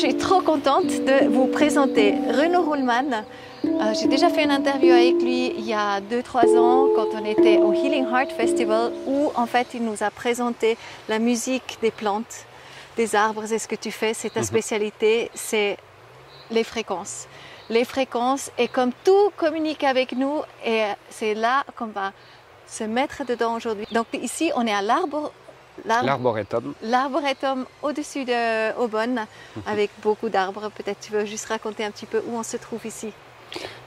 je suis trop contente de vous présenter Renaud Ruhlmann. J'ai déjà fait une interview avec lui il y a 2-3 ans quand on était au Healing Heart Festival où en fait il nous a présenté la musique des plantes, des arbres. Et ce que tu fais, c'est ta spécialité, c'est les fréquences. Les fréquences, et comme tout communique avec nous, et c'est là qu'on va se mettre dedans aujourd'hui. Donc ici on est à l'arboretum. L'arboretum au-dessus de Aubonne, avec beaucoup d'arbres. Peut-être tu veux juste raconter un petit peu où on se trouve ici.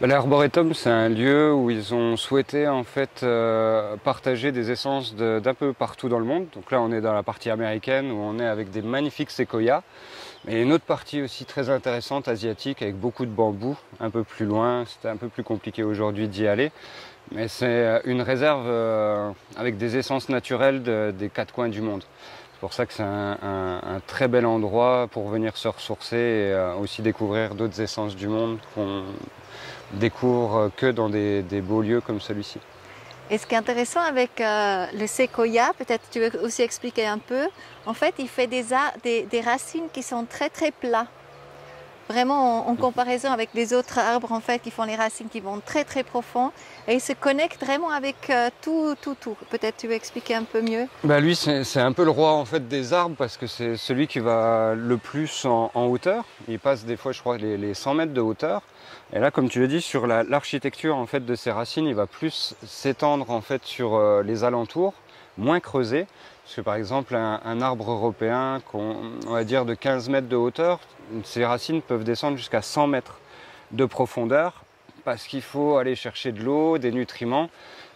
L'arboretum, c'est un lieu où ils ont souhaité en fait partager des essences d'un peu partout dans le monde. Donc là, on est dans la partie américaine où on est avec des magnifiques séquoias. Mais une autre partie aussi très intéressante, asiatique, avec beaucoup de bambous, un peu plus loin. C'était un peu plus compliqué aujourd'hui d'y aller. Mais c'est une réserve avec des essences naturelles des 4 coins du monde. C'est pour ça que c'est un très bel endroit pour venir se ressourcer et aussi découvrir d'autres essences du monde qu'on découvre que dans des beaux lieux comme celui-ci. Et ce qui est intéressant avec le séquoia, peut-être tu veux aussi expliquer un peu, en fait il fait des racines qui sont très très plats. Vraiment en comparaison avec les autres arbres en fait qui font les racines qui vont très très profond et il se connecte vraiment avec tout. Peut-être tu veux expliquer un peu mieux. Lui c'est un peu le roi en fait des arbres parce que c'est celui qui va le plus en hauteur. Il passe des fois je crois les 100 mètres de hauteur. Et là comme tu le dis sur l'architecture en fait de ses racines, il va plus s'étendre en fait sur les alentours, moins creuser. Parce que par exemple un arbre européen on va dire de 15 mètres de hauteur, ses racines peuvent descendre jusqu'à 100 mètres de profondeur parce qu'il faut aller chercher de l'eau, des nutriments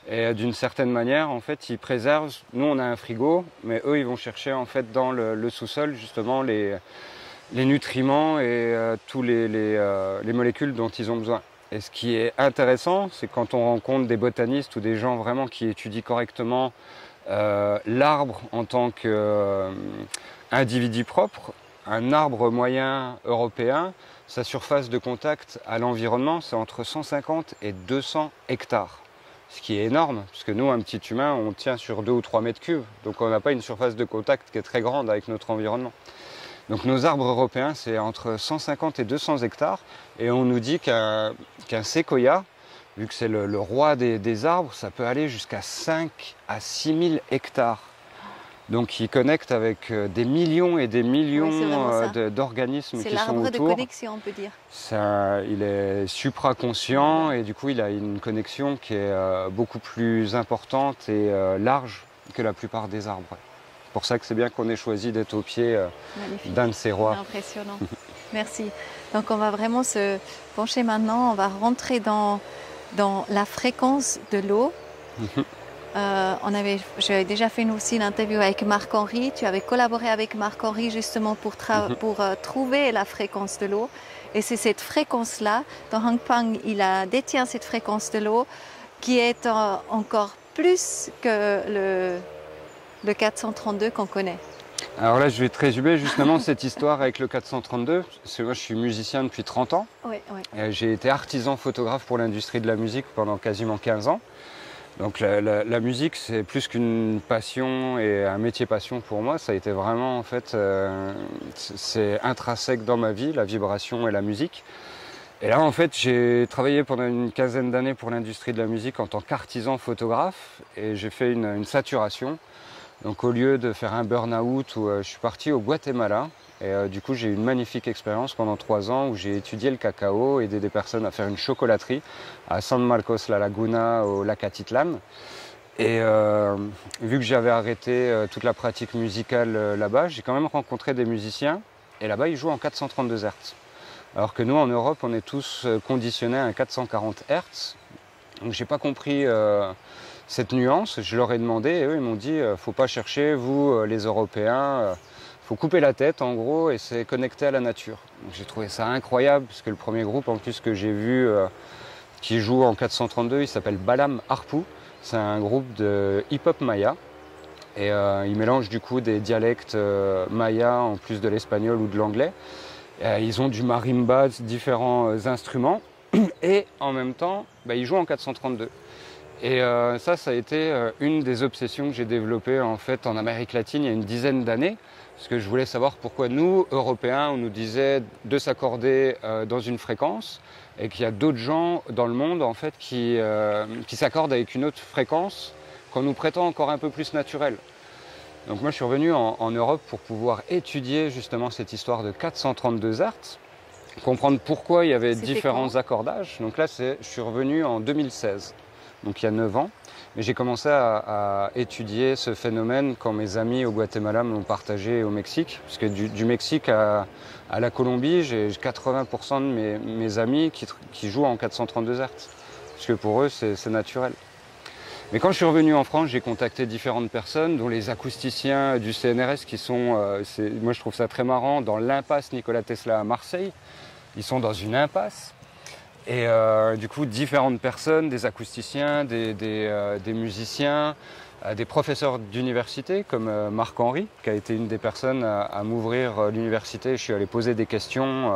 et d'une certaine manière en fait ils préservent. Nous on a un frigo mais eux ils vont chercher en fait dans le sous-sol justement les nutriments et tous les molécules dont ils ont besoin. Et ce qui est intéressant c'est quand on rencontre des botanistes ou des gens vraiment qui étudient correctement l'arbre en tant qu'individu propre. Un arbre moyen européen, sa surface de contact à l'environnement, c'est entre 150 et 200 hectares. Ce qui est énorme, parce que nous, un petit humain, on tient sur 2 ou 3 mètres cubes. Donc on n'a pas une surface de contact qui est très grande avec notre environnement. Donc nos arbres européens, c'est entre 150 et 200 hectares. Et on nous dit qu'un séquoia, vu que c'est le roi des arbres, ça peut aller jusqu'à 5 à 6 000 hectares. Donc il connecte avec des millions et des millions d'organismes qui sont autour. C'est l'arbre de connexion, on peut dire. Il est supraconscient et du coup il a une connexion qui est beaucoup plus importante et large que la plupart des arbres. C'est pour ça que c'est bien qu'on ait choisi d'être au pied d'un de ces rois. Impressionnant. Merci. Donc on va vraiment se pencher maintenant, on va rentrer dans la fréquence de l'eau. J'avais déjà fait aussi une interview avec Marc-Henri. Tu avais collaboré avec Marc-Henri justement pour trouver la fréquence de l'eau. Et c'est cette fréquence-là, dans Hangpang, détient cette fréquence de l'eau qui est encore plus que le 432 qu'on connaît. Alors là, je vais te résumer justement cette histoire avec le 432. Parce que moi, je suis musicien depuis 30 ans. Oui. J'ai été artisan photographe pour l'industrie de la musique pendant quasiment 15 ans. Donc la musique, c'est plus qu'une passion et un métier passion pour moi. Ça a été vraiment, en fait, c'est intrinsèque dans ma vie, la vibration et la musique. Et là, en fait, j'ai travaillé pendant une quinzaine d'années pour l'industrie de la musique en tant qu'artisan photographe. Et j'ai fait une saturation. Donc au lieu de faire un burn-out, je suis parti au Guatemala. Et du coup, j'ai eu une magnifique expérience pendant 3 ans où j'ai étudié le cacao, aidé des personnes à faire une chocolaterie à San Marcos La Laguna, au lac Atitlan. Et vu que j'avais arrêté toute la pratique musicale là-bas, j'ai quand même rencontré des musiciens. Et là-bas, ils jouent en 432 Hz. Alors que nous, en Europe, on est tous conditionnés à un 440 Hz. Donc j'ai pas compris cette nuance. Je leur ai demandé et eux, ils m'ont dit faut pas chercher, vous, les Européens. Faut couper la tête en gros et c'est connecté à la nature. J'ai trouvé ça incroyable parce que le premier groupe en plus que j'ai vu qui joue en 432, il s'appelle Balam Harpou. C'est un groupe de hip-hop maya et ils mélangent du coup des dialectes maya en plus de l'espagnol ou de l'anglais. Ils ont du marimba, différents instruments et en même temps ils jouent en 432. Et ça a été une des obsessions que j'ai développées en fait en Amérique latine il y a une dizaine d'années. Parce que je voulais savoir pourquoi nous, Européens, on nous disait de s'accorder dans une fréquence et qu'il y a d'autres gens dans le monde en fait, qui s'accordent avec une autre fréquence qu'on nous prétend encore un peu plus naturelle. Donc moi je suis revenu en Europe pour pouvoir étudier justement cette histoire de 432 Hz, comprendre pourquoi il y avait différents accordages. Donc là je suis revenu en 2016, donc il y a 9 ans. Mais j'ai commencé à étudier ce phénomène quand mes amis au Guatemala me l'ont partagé au Mexique. Parce que du Mexique à la Colombie, j'ai 80% de mes amis qui jouent en 432 Hz. Parce que pour eux, c'est naturel. Mais quand je suis revenu en France, j'ai contacté différentes personnes, dont les acousticiens du CNRS qui sont, moi je trouve ça très marrant, dans l'impasse Nikola Tesla à Marseille. Ils sont dans une impasse. Et du coup, différentes personnes, des acousticiens, des musiciens, des professeurs d'université comme Marc-Henri, qui a été une des personnes à m'ouvrir l'université. Je suis allé poser des questions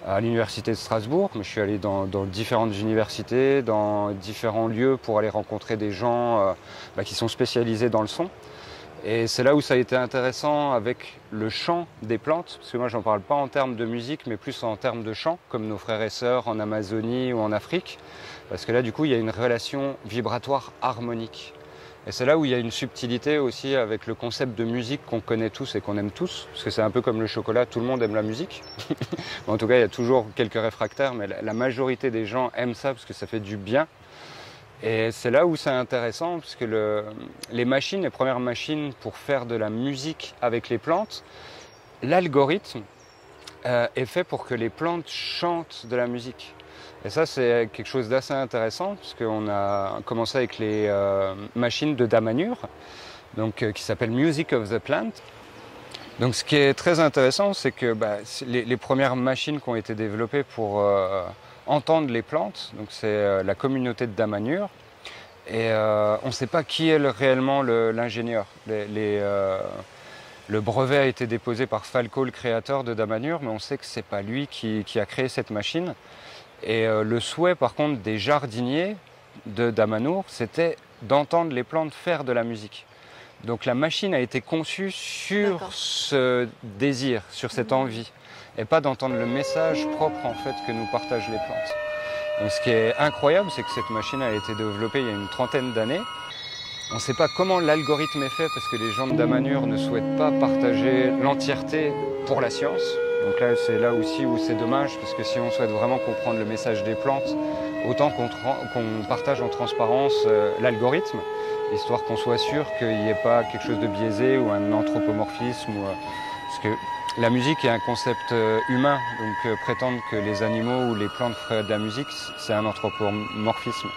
à l'université de Strasbourg, mais je suis allé dans différentes universités, dans différents lieux pour aller rencontrer des gens qui sont spécialisés dans le son. Et c'est là où ça a été intéressant avec le chant des plantes, parce que moi j'en parle pas en termes de musique, mais plus en termes de chant, comme nos frères et sœurs en Amazonie ou en Afrique, parce que là du coup il y a une relation vibratoire harmonique. Et c'est là où il y a une subtilité aussi avec le concept de musique qu'on connaît tous et qu'on aime tous, parce que c'est un peu comme le chocolat, tout le monde aime la musique. En tout cas il y a toujours quelques réfractaires, mais la majorité des gens aiment ça parce que ça fait du bien. Et c'est là où c'est intéressant, parce que les premières machines pour faire de la musique avec les plantes, l'algorithme est fait pour que les plantes chantent de la musique. Et ça, c'est quelque chose d'assez intéressant, parce qu'on a commencé avec les machines de Damanhur, donc, qui s'appelle Music of the Plant. Donc ce qui est très intéressant, c'est que les premières machines qui ont été développées pour entendre les plantes, donc c'est la communauté de Damanhur, et on ne sait pas qui est réellement l'ingénieur. Le brevet a été déposé par Falco, le créateur de Damanhur, mais on sait que ce n'est pas lui qui a créé cette machine. Et le souhait par contre des jardiniers de Damanhur, c'était d'entendre les plantes faire de la musique. Donc la machine a été conçue sur ce désir, sur cette envie, et pas d'entendre le message propre en fait que nous partagent les plantes. Donc ce qui est incroyable, c'est que cette machine a été développée il y a une trentaine d'années. On ne sait pas comment l'algorithme est fait parce que les gens de Damanhur ne souhaitent pas partager l'entièreté pour la science. Donc là, c'est là aussi où c'est dommage, parce que si on souhaite vraiment comprendre le message des plantes, autant qu'on partage en transparence l'algorithme, histoire qu'on soit sûr qu'il n'y ait pas quelque chose de biaisé ou un anthropomorphisme. Parce que la musique est un concept humain, donc prétendre que les animaux ou les plantes feraient de la musique, c'est un anthropomorphisme.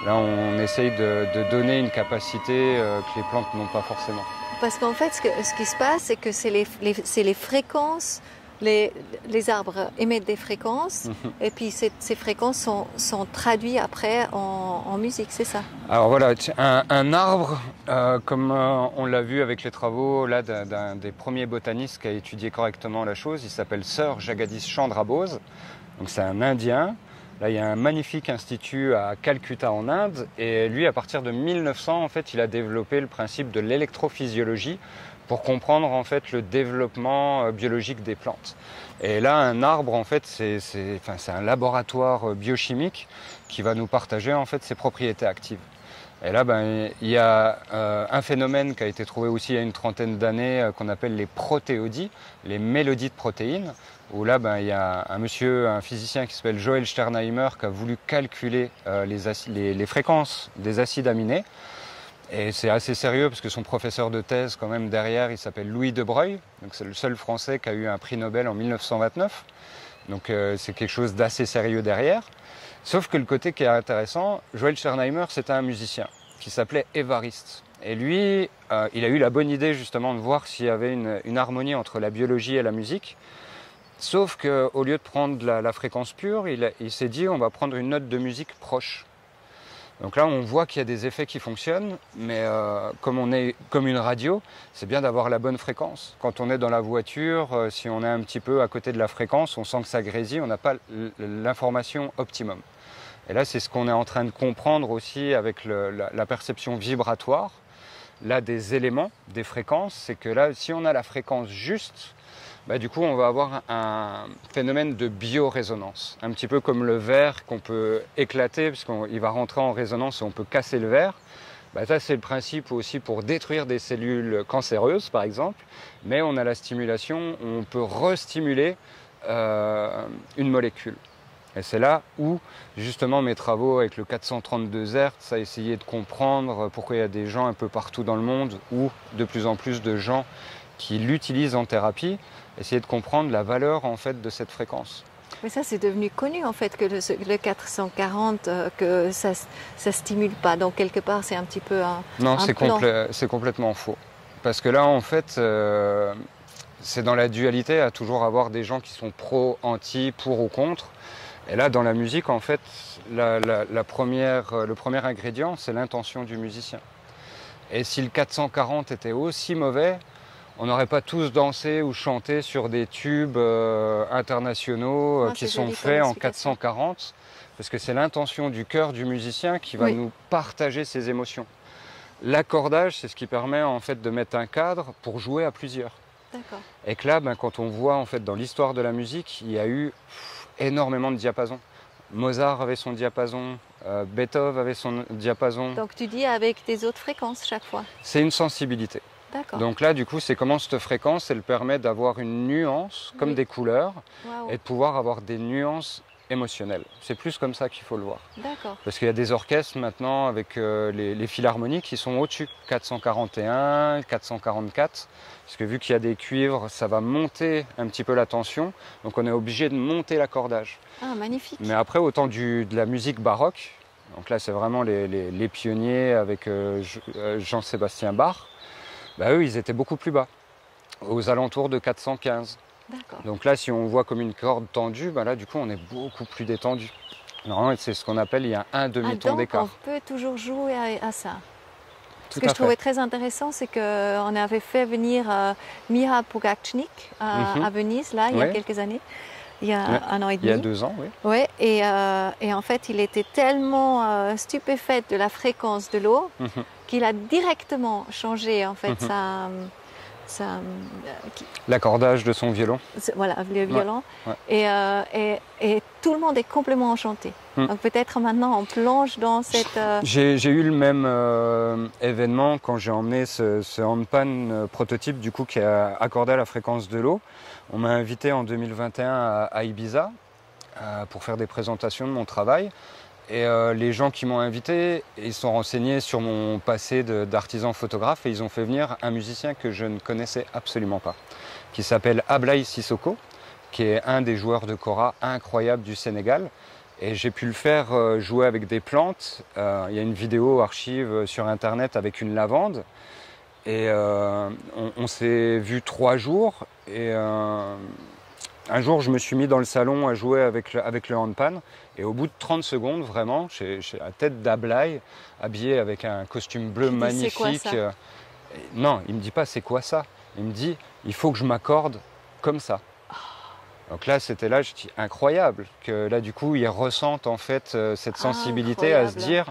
Là, on essaye de donner une capacité que les plantes n'ont pas forcément. Parce qu'en fait, ce qui se passe, c'est que c'est les fréquences. Les arbres émettent des fréquences et puis ces fréquences sont traduites après en musique, c'est ça? Alors voilà, un arbre, comme on l'a vu avec les travaux là, d'un des premiers botanistes qui a étudié correctement la chose, il s'appelle Sir Jagadish Chandra Bose, donc c'est un Indien. Là, il y a un magnifique institut à Calcutta en Inde et lui, à partir de 1900, en fait, il a développé le principe de l'électrophysiologie pour comprendre en fait le développement biologique des plantes. Et là, un arbre, en fait, c'est un laboratoire biochimique qui va nous partager en fait ses propriétés actives. Et là, il y a un phénomène qui a été trouvé aussi il y a une trentaine d'années qu'on appelle les protéodies, les mélodies de protéines, où là, il y a un physicien qui s'appelle Joel Sternheimer qui a voulu calculer les fréquences des acides aminés. Et c'est assez sérieux parce que son professeur de thèse, quand même, derrière, il s'appelle Louis de Broglie. Donc c'est le seul Français qui a eu un prix Nobel en 1929. Donc c'est quelque chose d'assez sérieux derrière. Sauf que le côté qui est intéressant, Joel Sternheimer, c'était un musicien qui s'appelait Évariste. Et lui, il a eu la bonne idée justement de voir s'il y avait une harmonie entre la biologie et la musique. Sauf qu'au lieu de prendre la fréquence pure, il s'est dit on va prendre une note de musique proche. Donc là, on voit qu'il y a des effets qui fonctionnent, mais comme on est comme une radio, c'est bien d'avoir la bonne fréquence. Quand on est dans la voiture, si on est un petit peu à côté de la fréquence, on sent que ça grésille, on n'a pas l'information optimum. Et là, c'est ce qu'on est en train de comprendre aussi avec la perception vibratoire, là, des éléments, des fréquences. C'est que là, si on a la fréquence juste, bah, du coup, on va avoir un phénomène de biorésonance. Un petit peu comme le verre qu'on peut éclater, puisqu'il va rentrer en résonance et on peut casser le verre. Bah, ça, c'est le principe aussi pour détruire des cellules cancéreuses, par exemple. Mais on a la stimulation, on peut restimuler une molécule. Et c'est là où, justement, mes travaux avec le 432 Hz, a essayé de comprendre pourquoi il y a des gens un peu partout dans le monde, ou de plus en plus de gens qui l'utilisent en thérapie, essayer de comprendre la valeur en fait de cette fréquence. Mais ça, c'est devenu connu en fait que le 440, que ça stimule pas. Donc quelque part, c'est un petit peu un Non, plan. c'est complètement faux. Parce que là, en fait, c'est dans la dualité à toujours avoir des gens qui sont pro, anti, pour ou contre. Et là, dans la musique, en fait, le premier ingrédient, c'est l'intention du musicien. Et si le 440 était aussi mauvais, on n'aurait pas tous dansé ou chanté sur des tubes internationaux qui sont faits en 440, parce que c'est l'intention du cœur du musicien qui va nous partager ses émotions. L'accordage, c'est ce qui permet en fait de mettre un cadre pour jouer à plusieurs. D'accord. Et que là, quand on voit en fait dans l'histoire de la musique, il y a eu énormément de diapasons. Mozart avait son diapason, Beethoven avait son diapason. Donc tu dis avec des autres fréquences chaque fois. C'est une sensibilité. Donc là, du coup, c'est comment cette fréquence, elle permet d'avoir une nuance, comme des couleurs, et de pouvoir avoir des nuances émotionnelles. C'est plus comme ça qu'il faut le voir. Parce qu'il y a des orchestres maintenant avec les philharmoniques qui sont au-dessus, 441, 444, parce que vu qu'il y a des cuivres, ça va monter un petit peu la tension, donc on est obligé de monter l'accordage. Ah, magnifique. Mais après, au temps de la musique baroque, donc là, c'est vraiment les pionniers avec Jean-Sébastien Bach. Bah, eux, ils étaient beaucoup plus bas, aux alentours de 415. Donc là, si on voit comme une corde tendue, bah là, du coup, on est beaucoup plus détendu. Normalement, c'est ce qu'on appelle, il y a un demi-ton d'écart. On peut toujours jouer à ça. Ce Tout que je trouvais très intéressant, c'est qu'on avait fait venir Miha Pugachnik à Venise, là, il y a quelques années. Il y a un an et demi. Il y a 2 ans, oui. Ouais, et en fait, il était tellement stupéfait de la fréquence de l'eau qu'il a directement changé en fait l'accordage de son violon. Voilà, le violon. Et tout le monde est complètement enchanté. Donc peut-être maintenant on plonge dans cette... J'ai eu le même événement quand j'ai emmené ce handpan prototype du coup, qui est accordé à la fréquence de l'eau. On m'a invité en 2021 à Ibiza pour faire des présentations de mon travail. Et les gens qui m'ont invité, ils sont renseignés sur mon passé d'artisan photographe et ils ont fait venir un musicien que je ne connaissais absolument pas, qui s'appelle Ablaye Sissoko, qui est un des joueurs de kora incroyables du Sénégal. Et j'ai pu le faire jouer avec des plantes. Il y a une vidéo archive sur internet avec une lavande. Et on s'est vu 3 jours. Et un jour, je me suis mis dans le salon à jouer avec le handpan. Et au bout de 30 secondes, vraiment, j'ai la tête d'Ablaye, habillé avec un costume bleu magnifique. Non, il ne me dit pas c'est quoi ça. Il me dit il faut que je m'accorde comme ça. Donc là, c'était là, je dis incroyable, que là, du coup, ils ressentent en fait cette sensibilité à se dire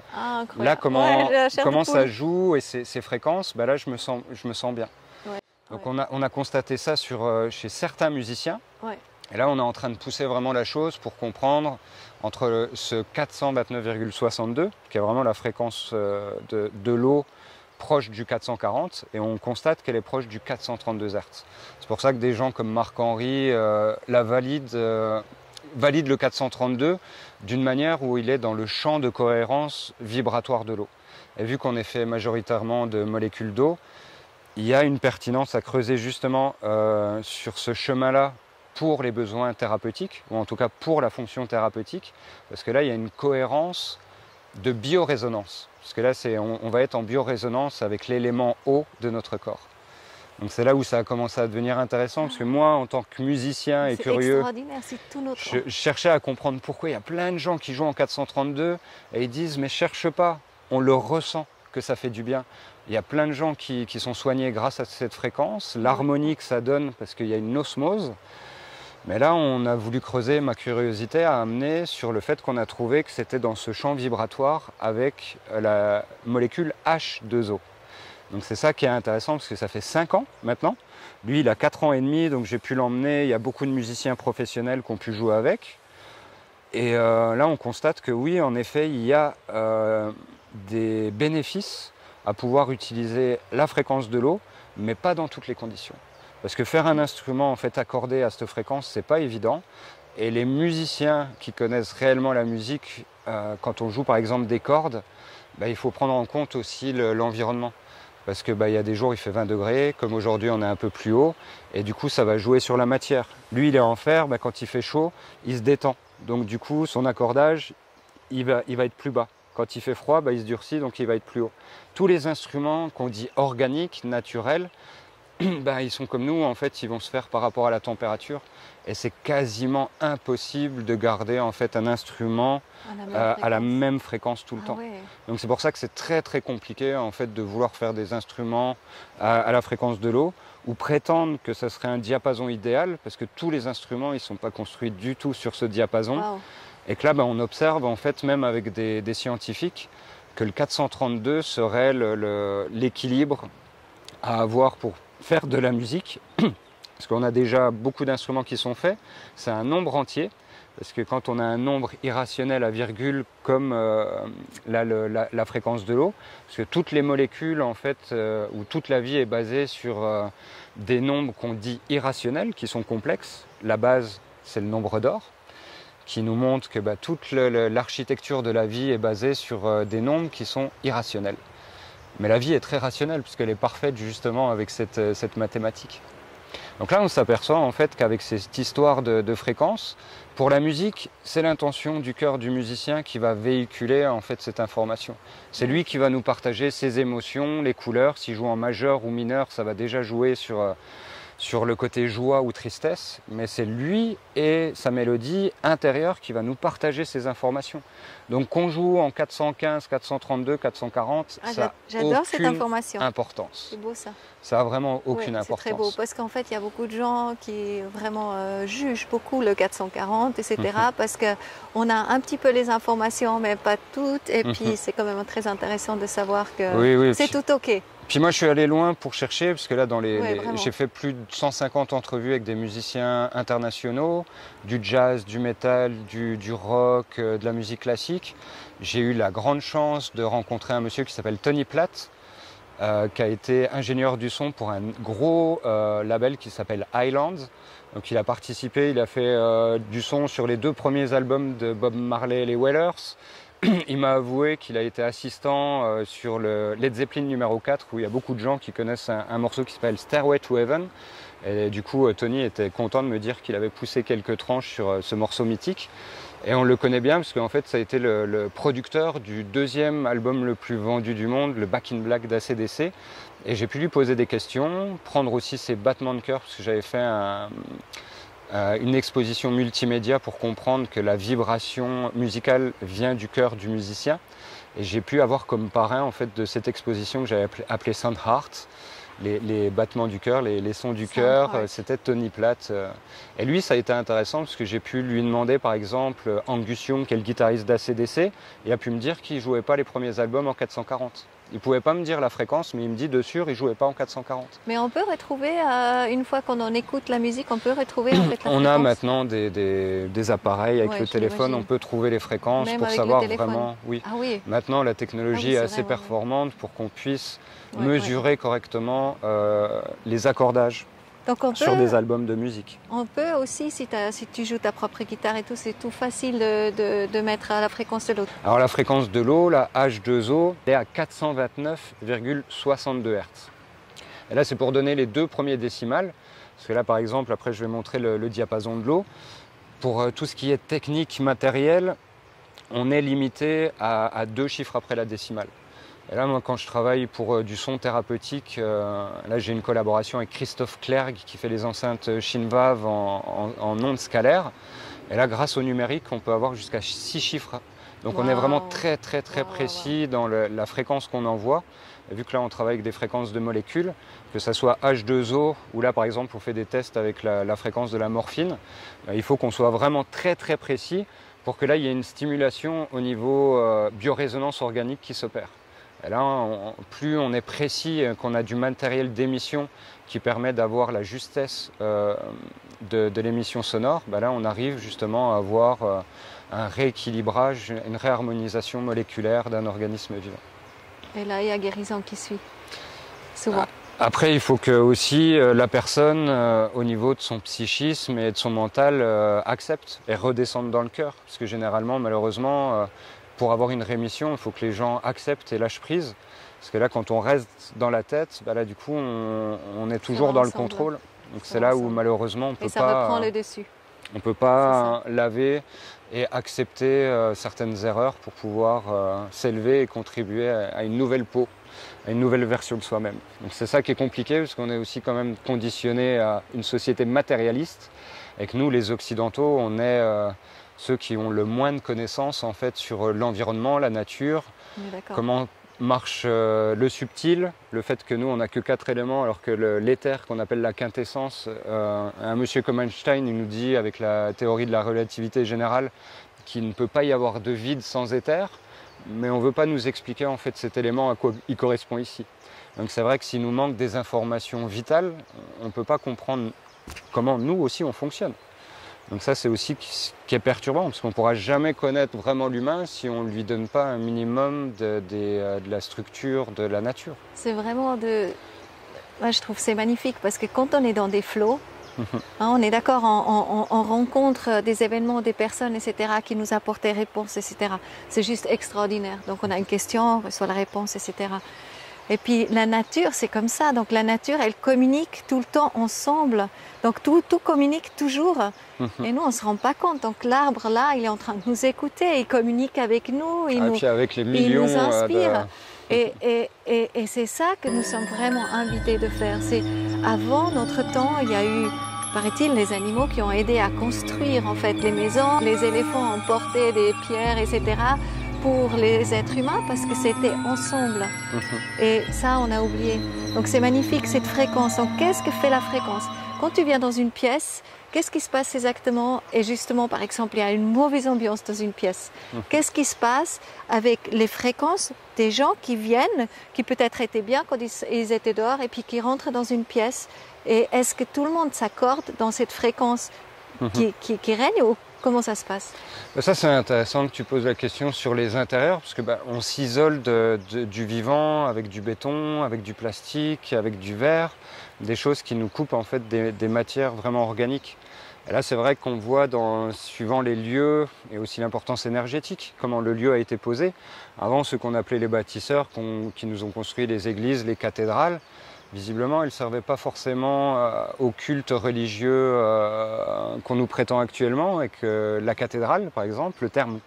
là, comment ça joue et ces fréquences, bah là, je me sens bien. Donc on a constaté ça chez certains musiciens. Et là, on est en train de pousser vraiment la chose pour comprendre entre ce 429,62, qui est vraiment la fréquence de l'eau proche du 440, et on constate qu'elle est proche du 432 Hz. C'est pour ça que des gens comme Marc-Henri valident le 432 d'une manière où il est dans le champ de cohérence vibratoire de l'eau. Et vu qu'on est fait majoritairement de molécules d'eau, il y a une pertinence à creuser justement sur ce chemin-là pour les besoins thérapeutiques, ou en tout cas pour la fonction thérapeutique, parce que là, il y a une cohérence de biorésonance. Parce que là, on va être en biorésonance avec l'élément eau de notre corps. Donc c'est là où ça a commencé à devenir intéressant, parce que moi, en tant que musicien et curieux, je cherchais à comprendre pourquoi il y a plein de gens qui jouent en 432, et ils disent « mais cherche pas, on le ressent que ça fait du bien ». Il y a plein de gens qui sont soignés grâce à cette fréquence, l'harmonie que ça donne, parce qu'il y a une osmose. Mais là, on a voulu creuser, ma curiosité a amené sur le fait qu'on a trouvé que c'était dans ce champ vibratoire avec la molécule H2O. Donc c'est ça qui est intéressant parce que ça fait 5 ans maintenant. Lui, il a 4 ans et demi, donc j'ai pu l'emmener. Il y a beaucoup de musiciens professionnels qui ont pu jouer avec. Et là, on constate que oui, en effet, il y a des bénéfices à pouvoir utiliser la fréquence de l'eau, mais pas dans toutes les conditions. Parce que faire un instrument en fait accordé à cette fréquence, c'est pas évident. Et les musiciens qui connaissent réellement la musique, quand on joue par exemple des cordes, bah, il faut prendre en compte aussi l'environnement. Parce que bah, y a des jours il fait 20 degrés, comme aujourd'hui on est un peu plus haut, et du coup ça va jouer sur la matière. Lui il est en fer, bah, quand il fait chaud, il se détend. Donc du coup son accordage, il va être plus bas. Quand il fait froid, bah, il se durcit, donc il va être plus haut. Tous les instruments qu'on dit organiques, naturels, bah, ils sont comme nous, en fait, ils vont se faire par rapport à la température. Et c'est quasiment impossible de garder en fait un instrument à la même fréquence tout le temps. Ouais. Donc c'est pour ça que c'est très très compliqué en fait de vouloir faire des instruments à la fréquence de l'eau ou prétendre que ça serait un diapason idéal parce que tous les instruments ils sont pas construits du tout sur ce diapason. Wow. Et que là bah, on observe en fait même avec des scientifiques que le 432 serait l'équilibre à avoir pour faire de la musique. Parce qu'on a déjà beaucoup d'instruments qui sont faits, c'est un nombre entier, parce que quand on a un nombre irrationnel à virgule comme la fréquence de l'eau, parce que toutes les molécules en fait, ou toute la vie est basée sur des nombres qu'on dit irrationnels, qui sont complexes. La base, c'est le nombre d'or, qui nous montre que bah, toute l'architecture de la vie est basée sur des nombres qui sont irrationnels. Mais la vie est très rationnelle, puisqu'elle est parfaite justement avec cette mathématique. Donc là, on s'aperçoit en fait qu'avec cette histoire de fréquence, pour la musique, c'est l'intention du cœur du musicien qui va véhiculer en fait cette information. C'est lui qui va nous partager ses émotions, les couleurs. S'il joue en majeur ou mineur, ça va déjà jouer sur le côté joie ou tristesse, mais c'est lui et sa mélodie intérieure qui va nous partager ces informations. Donc qu'on joue en 415, 432, 440, ça n'a j'adore cette aucune information. importance. C'est beau ça. Ça a vraiment aucune importance. C'est très beau parce qu'en fait il y a beaucoup de gens qui vraiment jugent beaucoup le 440 etc. Parce qu'on a un petit peu les informations mais pas toutes et puis c'est quand même très intéressant de savoir que c'est tout ok. Puis moi je suis allé loin pour chercher parce que là j'ai fait plus de 150 entrevues avec des musiciens internationaux, du jazz, du metal, du rock, de la musique classique. J'ai eu la grande chance de rencontrer un monsieur qui s'appelle Tony Platt, qui a été ingénieur du son pour un gros label qui s'appelle Highlands. Donc il a participé, il a fait du son sur les 2 premiers albums de Bob Marley et les Wailers. Il m'a avoué qu'il a été assistant sur le Led Zeppelin numéro 4 où il y a beaucoup de gens qui connaissent un morceau qui s'appelle Stairway to Heaven. Et du coup, Tony était content de me dire qu'il avait poussé quelques tranches sur ce morceau mythique. Et on le connaît bien parce qu'en fait, ça a été le producteur du 2e album le plus vendu du monde, le Back in Black d'ACDC. Et j'ai pu lui poser des questions, prendre aussi ses battements de cœur parce que j'avais fait une exposition multimédia pour comprendre que la vibration musicale vient du cœur du musicien. Et j'ai pu avoir comme parrain en fait, de cette exposition que j'avais appelée Sound Heart, les battements du cœur, les sons du cœur, c'était Tony Platt. Et lui, ça a été intéressant parce que j'ai pu lui demander par exemple Angus Young, qui est le guitariste d'ACDC, et a pu me dire qu'il ne jouait pas les premiers albums en 440. Il ne pouvait pas me dire la fréquence, mais il me dit de sûr, il ne jouait pas en 440. Mais on peut retrouver, une fois qu'on en écoute la musique, on peut retrouver en fait, la fréquence. On a maintenant des appareils avec le téléphone, on peut trouver les fréquences même pour savoir vraiment. Oui. Ah oui. Maintenant, la technologie est assez performante pour qu'on puisse mesurer correctement les accordages. Donc sur des albums de musique. On peut aussi, si tu joues ta propre guitare et tout, c'est tout facile de mettre à la fréquence de l'eau. Alors la fréquence de l'eau, la H2O, est à 429,62 Hz. Et là, c'est pour donner les 2 premiers décimales. Parce que là, par exemple, après, je vais montrer le diapason de l'eau. Pour tout ce qui est technique matérielle, on est limité à 2 chiffres après la décimale. Et là, moi, quand je travaille pour du son thérapeutique, là, j'ai une collaboration avec Christophe Clergue qui fait les enceintes Shinvav en ondes scalaires. Et là, grâce au numérique, on peut avoir jusqu'à 6 chiffres. Donc on est vraiment très précis dans la fréquence qu'on envoie. Et vu que là on travaille avec des fréquences de molécules, que ce soit H2O, ou là par exemple on fait des tests avec la fréquence de la morphine, il faut qu'on soit vraiment très précis pour que là il y ait une stimulation au niveau biorésonance organique qui s'opère. Et là, plus on est précis, qu'on a du matériel d'émission qui permet d'avoir la justesse de l'émission sonore, là on arrive justement à avoir un rééquilibrage, une réharmonisation moléculaire d'un organisme vivant. Et là, il y a guérison qui suit, souvent. Après, il faut que aussi la personne, au niveau de son psychisme et de son mental, accepte et redescende dans le cœur. Parce que généralement, malheureusement, pour avoir une rémission, il faut que les gens acceptent et lâchent prise. Parce que là, quand on reste dans la tête, là, du coup, on est toujours dans le contrôle. Donc c'est là où malheureusement, on ne peut pas... Et ça reprend le dessus. On ne peut pas laver et accepter certaines erreurs pour pouvoir s'élever et contribuer à une nouvelle peau, à une nouvelle version de soi-même. Donc c'est ça qui est compliqué, parce qu'on est aussi quand même conditionné à une société matérialiste, et que nous, les Occidentaux, on est ceux qui ont le moins de connaissances en fait sur l'environnement, la nature, comment marche le subtil, le fait que nous on n'a que 4 éléments alors que l'éther qu'on appelle la quintessence, un monsieur comme Einstein il nous dit avec la théorie de la relativité générale qu'il ne peut pas y avoir de vide sans éther, mais on ne veut pas nous expliquer en fait cet élément à quoi il correspond ici. Donc c'est vrai que s'il nous manque des informations vitales, on ne peut pas comprendre comment nous aussi on fonctionne. Donc ça c'est aussi ce qui est perturbant, parce qu'on ne pourra jamais connaître vraiment l'humain si on ne lui donne pas un minimum de la structure de la nature. C'est vraiment Moi, je trouve que c'est magnifique, parce que quand on est dans des flots, on est d'accord, on rencontre des événements, des personnes, etc., qui nous apportent des réponses, etc. C'est juste extraordinaire. Donc on a une question, on reçoit la réponse, etc. Et puis la nature, c'est comme ça. Donc la nature, elle communique tout le temps ensemble. Donc tout communique toujours. Et nous, on ne se rend pas compte. Donc l'arbre, là, il est en train de nous écouter. Il communique avec nous. Puis avec les millions, il nous inspire. Et c'est ça que nous sommes vraiment invités de faire. C'est avant notre temps, il y a eu, paraît-il, les animaux qui ont aidé à construire en fait les maisons. Les éléphants ont porté des pierres, etc., pour les êtres humains, parce que c'était ensemble. Et ça, on a oublié. Donc c'est magnifique cette fréquence. Donc qu'est-ce que fait la fréquence? Quand tu viens dans une pièce, qu'est-ce qui se passe exactement? Et justement, par exemple, il y a une mauvaise ambiance dans une pièce. Qu'est-ce qui se passe avec les fréquences des gens qui viennent, qui peut-être étaient bien quand ils étaient dehors, et puis qui rentrent dans une pièce? Et est-ce que tout le monde s'accorde dans cette fréquence qui règne, ou comment ça se passe? Ça, c'est intéressant que tu poses la question sur les intérieurs, parce que on s'isole du vivant avec du béton, avec du plastique, avec du verre, des choses qui nous coupent en fait des matières vraiment organiques. Et là, c'est vrai qu'on voit, suivant les lieux et aussi l'importance énergétique, comment le lieu a été posé. Avant, ceux qu'on appelait les bâtisseurs, qui nous ont construit les églises, les cathédrales, visiblement, ils ne servaient pas forcément au culte religieux qu'on nous prétend actuellement, et que la cathédrale, par exemple, le terme,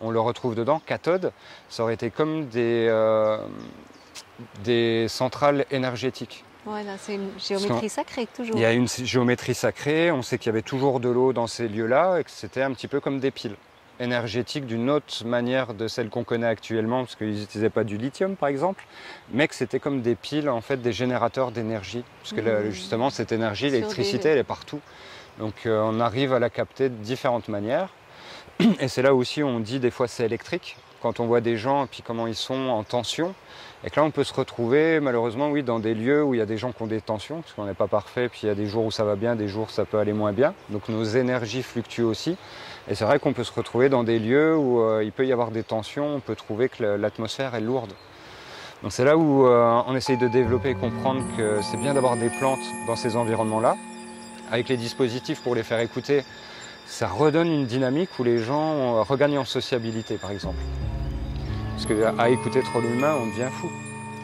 on le retrouve dedans, cathode, ça aurait été comme des centrales énergétiques. Voilà, c'est une géométrie sacrée, toujours. Il y a une géométrie sacrée, on sait qu'il y avait toujours de l'eau dans ces lieux-là, et que c'était un petit peu comme des piles énergétiques d'une autre manière de celle qu'on connaît actuellement, parce qu'ils n'utilisaient pas du lithium par exemple, mais que c'était comme des piles, en fait, des générateurs d'énergie, parce que justement cette énergie, l'électricité, elle est partout, donc on arrive à la capter de différentes manières, et c'est là aussi où on dit des fois c'est électrique, quand on voit des gens et puis comment ils sont en tension, et que là on peut se retrouver malheureusement dans des lieux où il y a des gens qui ont des tensions, parce qu'on n'est pas parfait, puis il y a des jours où ça va bien, des jours où ça peut aller moins bien, donc nos énergies fluctuent aussi. Et c'est vrai qu'on peut se retrouver dans des lieux où il peut y avoir des tensions, on peut trouver que l'atmosphère est lourde. Donc c'est là où on essaye de développer et comprendre que c'est bien d'avoir des plantes dans ces environnements-là. Avec les dispositifs pour les faire écouter, ça redonne une dynamique où les gens regagnent en sociabilité, par exemple. Parce qu'à écouter trop l'humain, on devient fou.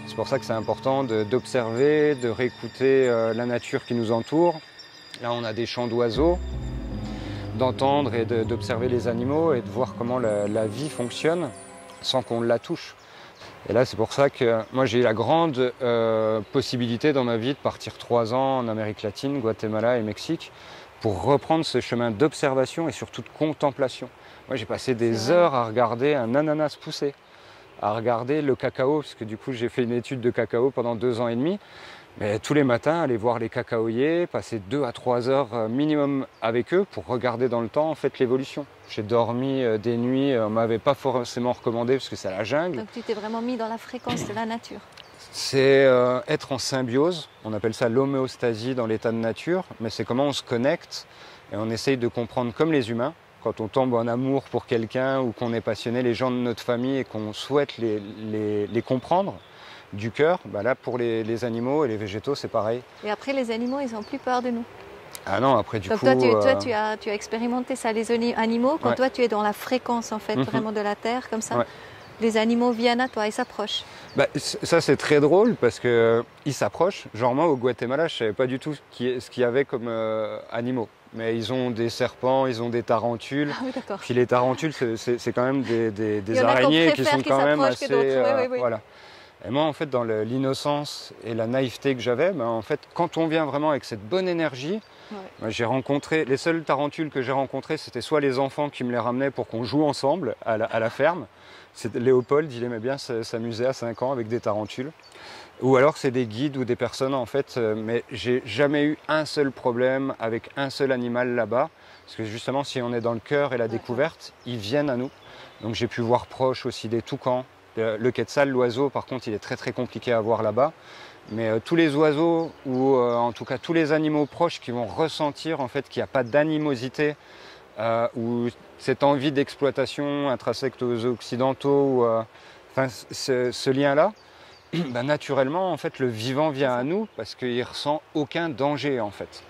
C'est pour ça que c'est important d'observer, de réécouter la nature qui nous entoure. Là, on a des chants d'oiseaux, d'entendre et d'observer les animaux et de voir comment la vie fonctionne sans qu'on la touche. Et là, c'est pour ça que moi, j'ai eu la grande possibilité dans ma vie de partir 3 ans en Amérique latine, Guatemala et Mexique, pour reprendre ce chemin d'observation et surtout de contemplation. Moi, j'ai passé des heures à regarder un ananas pousser, à regarder le cacao, parce que du coup, j'ai fait une étude de cacao pendant 2 ans et demi. Mais tous les matins, aller voir les cacaoyers, passer 2 à 3 heures minimum avec eux pour regarder dans le temps en fait l'évolution. J'ai dormi des nuits, on ne m'avait pas forcément recommandé parce que c'est la jungle. Donc tu t'es vraiment mis dans la fréquence de la nature. C'est être en symbiose, on appelle ça l'homéostasie dans l'état de nature, mais c'est comment on se connecte et on essaye de comprendre comme les humains. Quand on tombe en amour pour quelqu'un ou qu'on est passionné, les gens de notre famille et qu'on souhaite les comprendre du cœur, bah là pour les animaux et les végétaux c'est pareil. Et après les animaux ils n'ont plus peur de nous. Ah non, après du donc coup... toi tu as expérimenté ça, les animaux, quand toi tu es dans la fréquence en fait vraiment de la terre comme ça, les animaux viennent à toi et s'approchent. Bah, ça c'est très drôle parce qu'ils s'approchent. Genre moi au Guatemala je ne savais pas du tout ce qu'il y avait comme animaux. Mais ils ont des serpents, ils ont des tarentules. Ah oui, d'accord. Puis les tarentules c'est quand même des araignées qui sont quand même assez... Voilà. Et moi, en fait, dans l'innocence et la naïveté que j'avais, ben, en fait, quand on vient vraiment avec cette bonne énergie, ben, j'ai rencontré, les seules tarentules que j'ai rencontrées, c'était soit les enfants qui me les ramenaient pour qu'on joue ensemble à la ferme. Léopold, il aimait bien s'amuser à 5 ans avec des tarentules. Ou alors c'est des guides ou des personnes, en fait, mais j'ai jamais eu un seul problème avec un seul animal là-bas. Parce que justement, si on est dans le cœur et la découverte, ils viennent à nous. Donc j'ai pu voir proche aussi des toucans. Le quetzal, l'oiseau, par contre, il est très très compliqué à voir là-bas. Mais tous les oiseaux, ou en tout cas tous les animaux proches qui vont ressentir en fait qu'il n'y a pas d'animosité ou cette envie d'exploitation intrinsèque aux occidentaux, ce lien-là, ben, naturellement, en fait, le vivant vient à nous parce qu'il ne ressent aucun danger, en fait.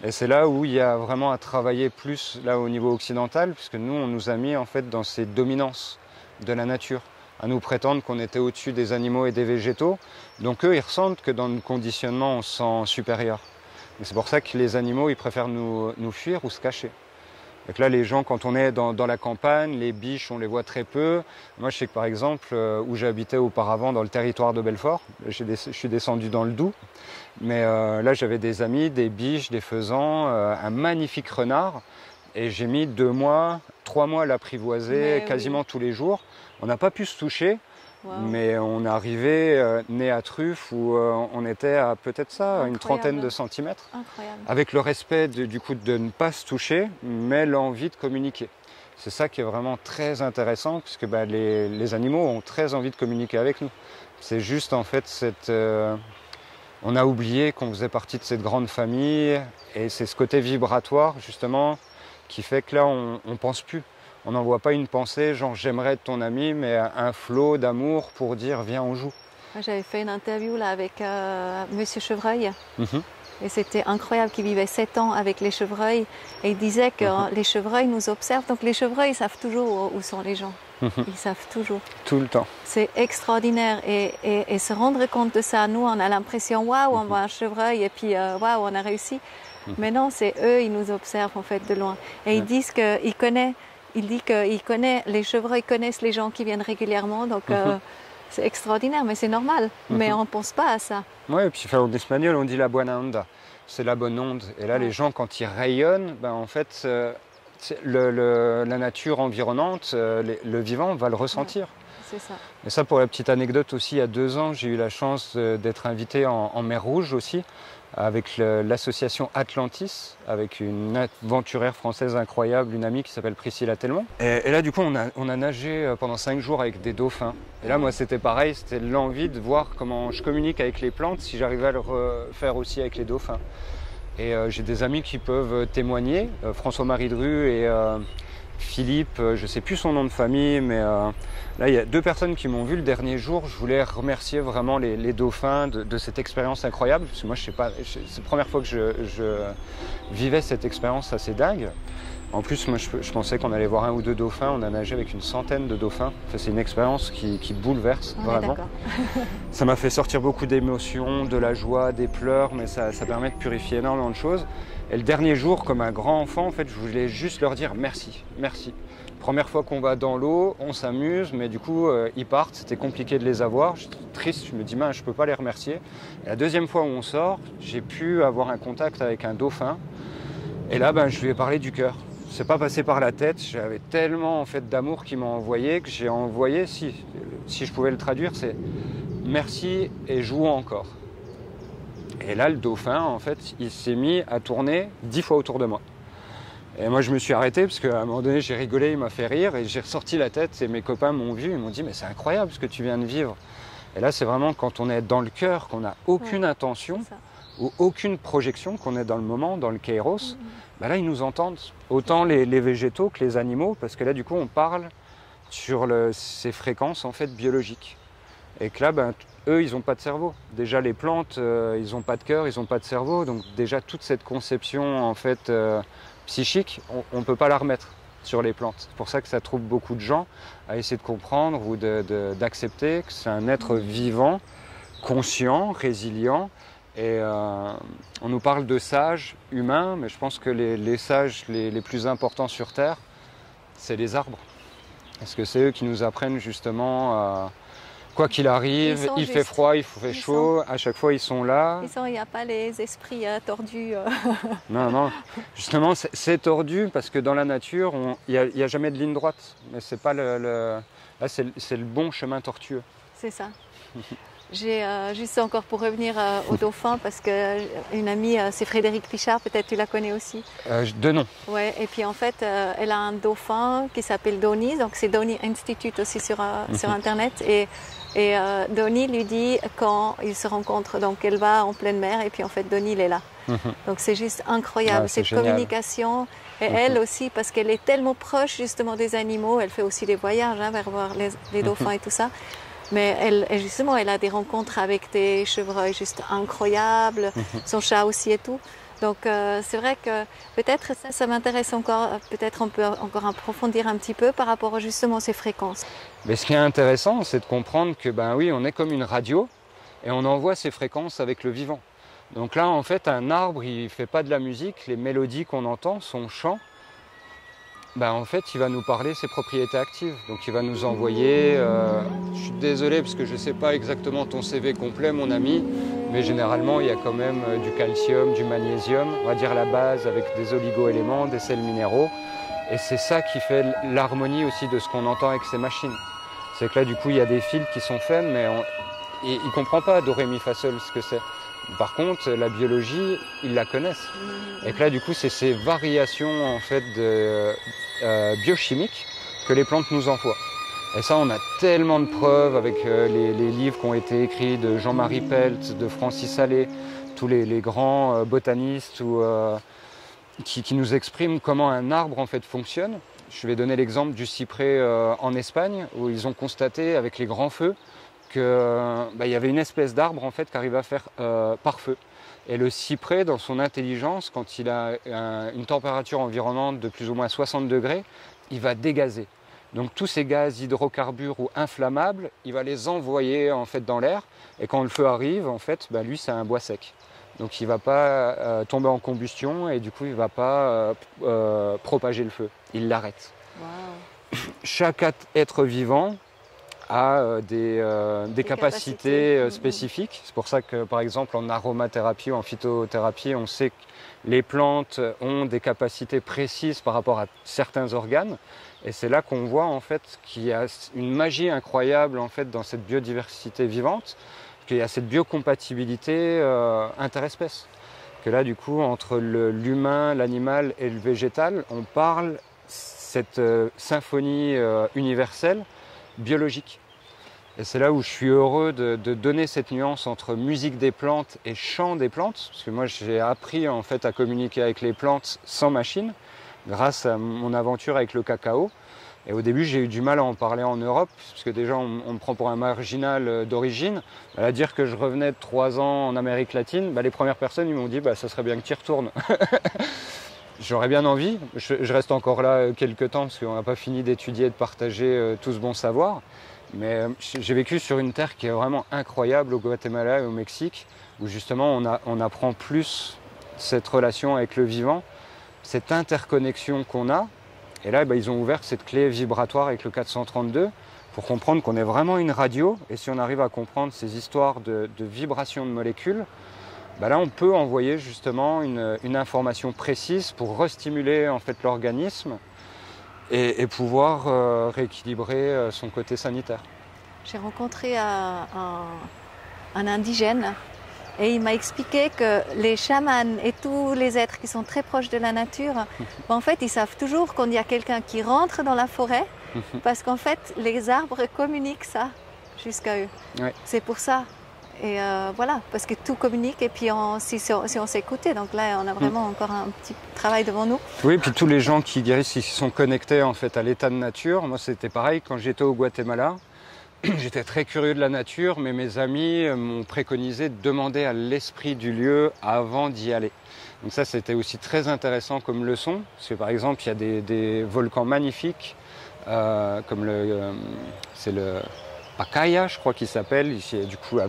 Et c'est là où il y a vraiment à travailler plus là au niveau occidental, puisque nous, on nous a mis en fait dans ces dominances de la nature, à nous prétendre qu'on était au-dessus des animaux et des végétaux. Donc eux, ils ressentent que dans le conditionnement, on se sent supérieur. Et c'est pour ça que les animaux, ils préfèrent nous fuir ou se cacher. Donc là, les gens, quand on est dans la campagne, les biches, on les voit très peu. Moi, je sais que par exemple, où j'habitais auparavant, dans le territoire de Belfort, je suis descendu dans le Doubs, mais là, j'avais des amis, des biches, des faisans, un magnifique renard. Et j'ai mis 2 mois, 3 mois à l'apprivoiser quasiment tous les jours. On n'a pas pu se toucher, mais on est arrivé nez à truffe où on était à peut-être ça, une trentaine de centimètres. Incroyable. Avec le respect du coup de ne pas se toucher, mais l'envie de communiquer. C'est ça qui est vraiment très intéressant, puisque bah, les animaux ont très envie de communiquer avec nous. C'est juste en fait on a oublié qu'on faisait partie de cette grande famille, et c'est ce côté vibratoire justement qui fait que là on ne pense plus. On n'envoie pas une pensée genre j'aimerais être ton ami, mais un flot d'amour pour dire viens on joue. J'avais fait une interview là avec Monsieur Chevreuil. Et c'était incroyable qu'il vivait 7 ans avec les chevreuils. Et il disait que les chevreuils nous observent. Donc les chevreuils savent toujours où sont les gens. Ils savent toujours. Tout le temps. C'est extraordinaire. Et se rendre compte de ça, nous on a l'impression waouh, on voit un chevreuil et puis waouh, on a réussi. Mais non, c'est eux, ils nous observent en fait de loin. Et ils disent qu'ils connaissent. Il dit les chevreuils connaissent les gens qui viennent régulièrement, donc c'est extraordinaire, mais c'est normal. Mais on ne pense pas à ça. Oui, et puis en espagnol, on dit la buena onda, c'est la bonne onde. Et là, les gens, quand ils rayonnent, ben, en fait, la nature environnante, le vivant va le ressentir. C'est ça. Et ça, pour la petite anecdote aussi, il y a 2 ans, j'ai eu la chance d'être invité en mer Rouge aussi, avec l'association Atlantis, avec une aventurière française incroyable, une amie qui s'appelle Priscilla Telmont. Et là, du coup, on a nagé pendant 5 jours avec des dauphins. Et là, moi, c'était pareil, c'était l'envie de voir comment je communique avec les plantes, si j'arrivais à le refaire aussi avec les dauphins. Et j'ai des amis qui peuvent témoigner, François-Marie Dru et Philippe, je ne sais plus son nom de famille, mais là il y a 2 personnes qui m'ont vu le dernier jour. Je voulais remercier vraiment les dauphins de cette expérience incroyable, parce que moi je sais pas, c'est la première fois que je vivais cette expérience assez dingue. En plus, moi je pensais qu'on allait voir 1 ou 2 dauphins, on a nagé avec une centaine de dauphins. Enfin, c'est une expérience qui bouleverse vraiment. Ça m'a fait sortir beaucoup d'émotions, de la joie, des pleurs, mais ça permet de purifier énormément de choses. Et le dernier jour, comme un grand enfant, en fait, je voulais juste leur dire merci, merci. Première fois qu'on va dans l'eau, on s'amuse, mais du coup, ils partent, c'était compliqué de les avoir. J'étais triste, je me dis, mince, je ne peux pas les remercier. Et la deuxième fois où on sort, j'ai pu avoir un contact avec un dauphin. Et là, ben, je lui ai parlé du cœur. c'est pas passé par la tête. J'avais tellement en fait d'amour qui m'a envoyé que j'ai envoyé, si je pouvais le traduire, c'est merci et joue encore. Et là, le dauphin, en fait, il s'est mis à tourner 10 fois autour de moi. Et moi, je me suis arrêté parce qu'à un moment donné, j'ai rigolé, il m'a fait rire et j'ai ressorti la tête et mes copains m'ont vu, ils m'ont dit mais c'est incroyable ce que tu viens de vivre. Et là, c'est vraiment quand on est dans le cœur, qu'on n'a aucune intention ou aucune projection, qu'on est dans le moment, dans le kairos, bah là, ils nous entendent. Autant les végétaux que les animaux, parce que là, du coup, on parle sur ces fréquences en fait biologiques. Et que là, ben, eux, ils n'ont pas de cerveau. Déjà, les plantes, ils n'ont pas de cœur, ils n'ont pas de cerveau. Donc déjà, toute cette conception en fait psychique, on ne peut pas la remettre sur les plantes. C'est pour ça que ça trouve beaucoup de gens à essayer de comprendre ou d'accepter que c'est un être vivant, conscient, résilient. Et on nous parle de sages humains, mais je pense que les sages les plus importants sur Terre, c'est les arbres. Parce que c'est eux qui nous apprennent justement quoi qu'il arrive, il fait froid, il fait chaud, à chaque fois ils sont là. Il n'y a pas les esprits tordus. Non, justement c'est tordu parce que dans la nature, il n'y a jamais de ligne droite. Mais c'est pas là c'est le bon chemin tortueux. C'est ça. J'ai juste encore pour revenir au dauphin, parce qu'une amie, c'est Frédérique Pichard, peut-être tu la connais aussi. De nom. Ouais, et puis en fait, elle a un dauphin qui s'appelle Donnie, donc c'est Donnie Institute aussi sur Internet. Et Donnie lui dit quand ils se rencontrent, donc elle va en pleine mer et puis en fait Donnie il est là. Donc c'est juste incroyable, cette communication. Et elle aussi, parce qu'elle est tellement proche justement des animaux, elle fait aussi des voyages vers voir les dauphins et tout ça. Mais elle a des rencontres avec des chevreuils juste incroyables, son chat aussi et tout. Donc c'est vrai que peut-être ça m'intéresse encore, peut-être on peut encore approfondir un petit peu par rapport à justement ces fréquences. Mais ce qui est intéressant, c'est de comprendre que ben oui, on est comme une radio et on envoie ces fréquences avec le vivant. Donc là, en fait, un arbre, il ne fait pas de la musique, les mélodies qu'on entend, son chant, ben, en fait, il va nous parler ses propriétés actives. Donc il va nous envoyer, je suis désolé parce que je ne sais pas exactement ton CV complet, mon ami, mais généralement, il y a quand même du calcium, du magnésium, on va dire la base avec des oligo-éléments, des sels minéraux. Et c'est ça qui fait l'harmonie aussi de ce qu'on entend avec ces machines. C'est que là, du coup, il y a des fils qui sont faits, mais il ne comprend pas do, ré, mi, fa, sol ce que c'est. Par contre, la biologie, ils la connaissent. Et que là, du coup, c'est ces variations en fait biochimiques que les plantes nous envoient. Et ça, on a tellement de preuves avec les livres qui ont été écrits de Jean-Marie Pelt, de Francis Allais, tous les grands botanistes qui nous expriment comment un arbre en fait fonctionne. Je vais donner l'exemple du cyprès en Espagne, où ils ont constaté avec les grands feux qu'il y avait une espèce d'arbre en fait qui arrive à faire pare-feu. Et le cyprès, dans son intelligence, quand il a une température environnante de plus ou moins 60 degrés, il va dégazer. Donc tous ces gaz hydrocarbures ou inflammables, il va les envoyer en fait dans l'air. Et quand le feu arrive, en fait, lui c'est un bois sec. Donc il ne va pas tomber en combustion et du coup il ne va pas propager le feu. Il l'arrête. Wow. Chaque être vivant a des capacités spécifiques. C'est pour ça que par exemple en aromathérapie ou en phytothérapie, on sait que les plantes ont des capacités précises par rapport à certains organes. Et c'est là qu'on voit en fait qu'il y a une magie incroyable en fait dans cette biodiversité vivante, qu'il y a cette biocompatibilité interespèces. Que là du coup entre l'humain, l'animal et le végétal, on parle cette symphonie universelle biologique. Et c'est là où je suis heureux de donner cette nuance entre musique des plantes et chant des plantes, parce que moi j'ai appris en fait à communiquer avec les plantes sans machine, grâce à mon aventure avec le cacao. Et au début j'ai eu du mal à en parler en Europe, parce que déjà on me prend pour un marginal d'origine. À dire que je revenais de 3 ans en Amérique latine, les premières personnes ils m'ont dit ça serait bien que tu y retournes. J'aurais bien envie, je reste encore là quelques temps parce qu'on n'a pas fini d'étudier et de partager tout ce bon savoir. Mais j'ai vécu sur une terre qui est vraiment incroyable au Guatemala et au Mexique, où justement on apprend plus cette relation avec le vivant, cette interconnexion qu'on a. Et là, ils ont ouvert cette clé vibratoire avec le 432 pour comprendre qu'on est vraiment une radio. Et si on arrive à comprendre ces histoires de vibrations de molécules, bah là on peut envoyer justement une information précise pour restimuler en fait l'organisme et pouvoir rééquilibrer son côté sanitaire. J'ai rencontré un indigène et il m'a expliqué que les chamans et tous les êtres qui sont très proches de la nature, en fait, ils savent toujours quand il y a quelqu'un qui rentre dans la forêt, parce qu'en fait, les arbres communiquent ça jusqu'à eux. Ouais. C'est pour ça. Et voilà, parce que tout communique et puis si on s'écoutait, donc là, on a vraiment encore un petit travail devant nous. Oui, puis tous les gens qui guérissent, ils sont connectés en fait à l'état de nature. Moi, c'était pareil quand j'étais au Guatemala. J'étais très curieux de la nature, mais mes amis m'ont préconisé de demander à l'esprit du lieu avant d'y aller. Donc ça, c'était aussi très intéressant comme leçon, parce que par exemple, il y a des volcans magnifiques, comme c'est le Pacaya, je crois qu'il s'appelle, du coup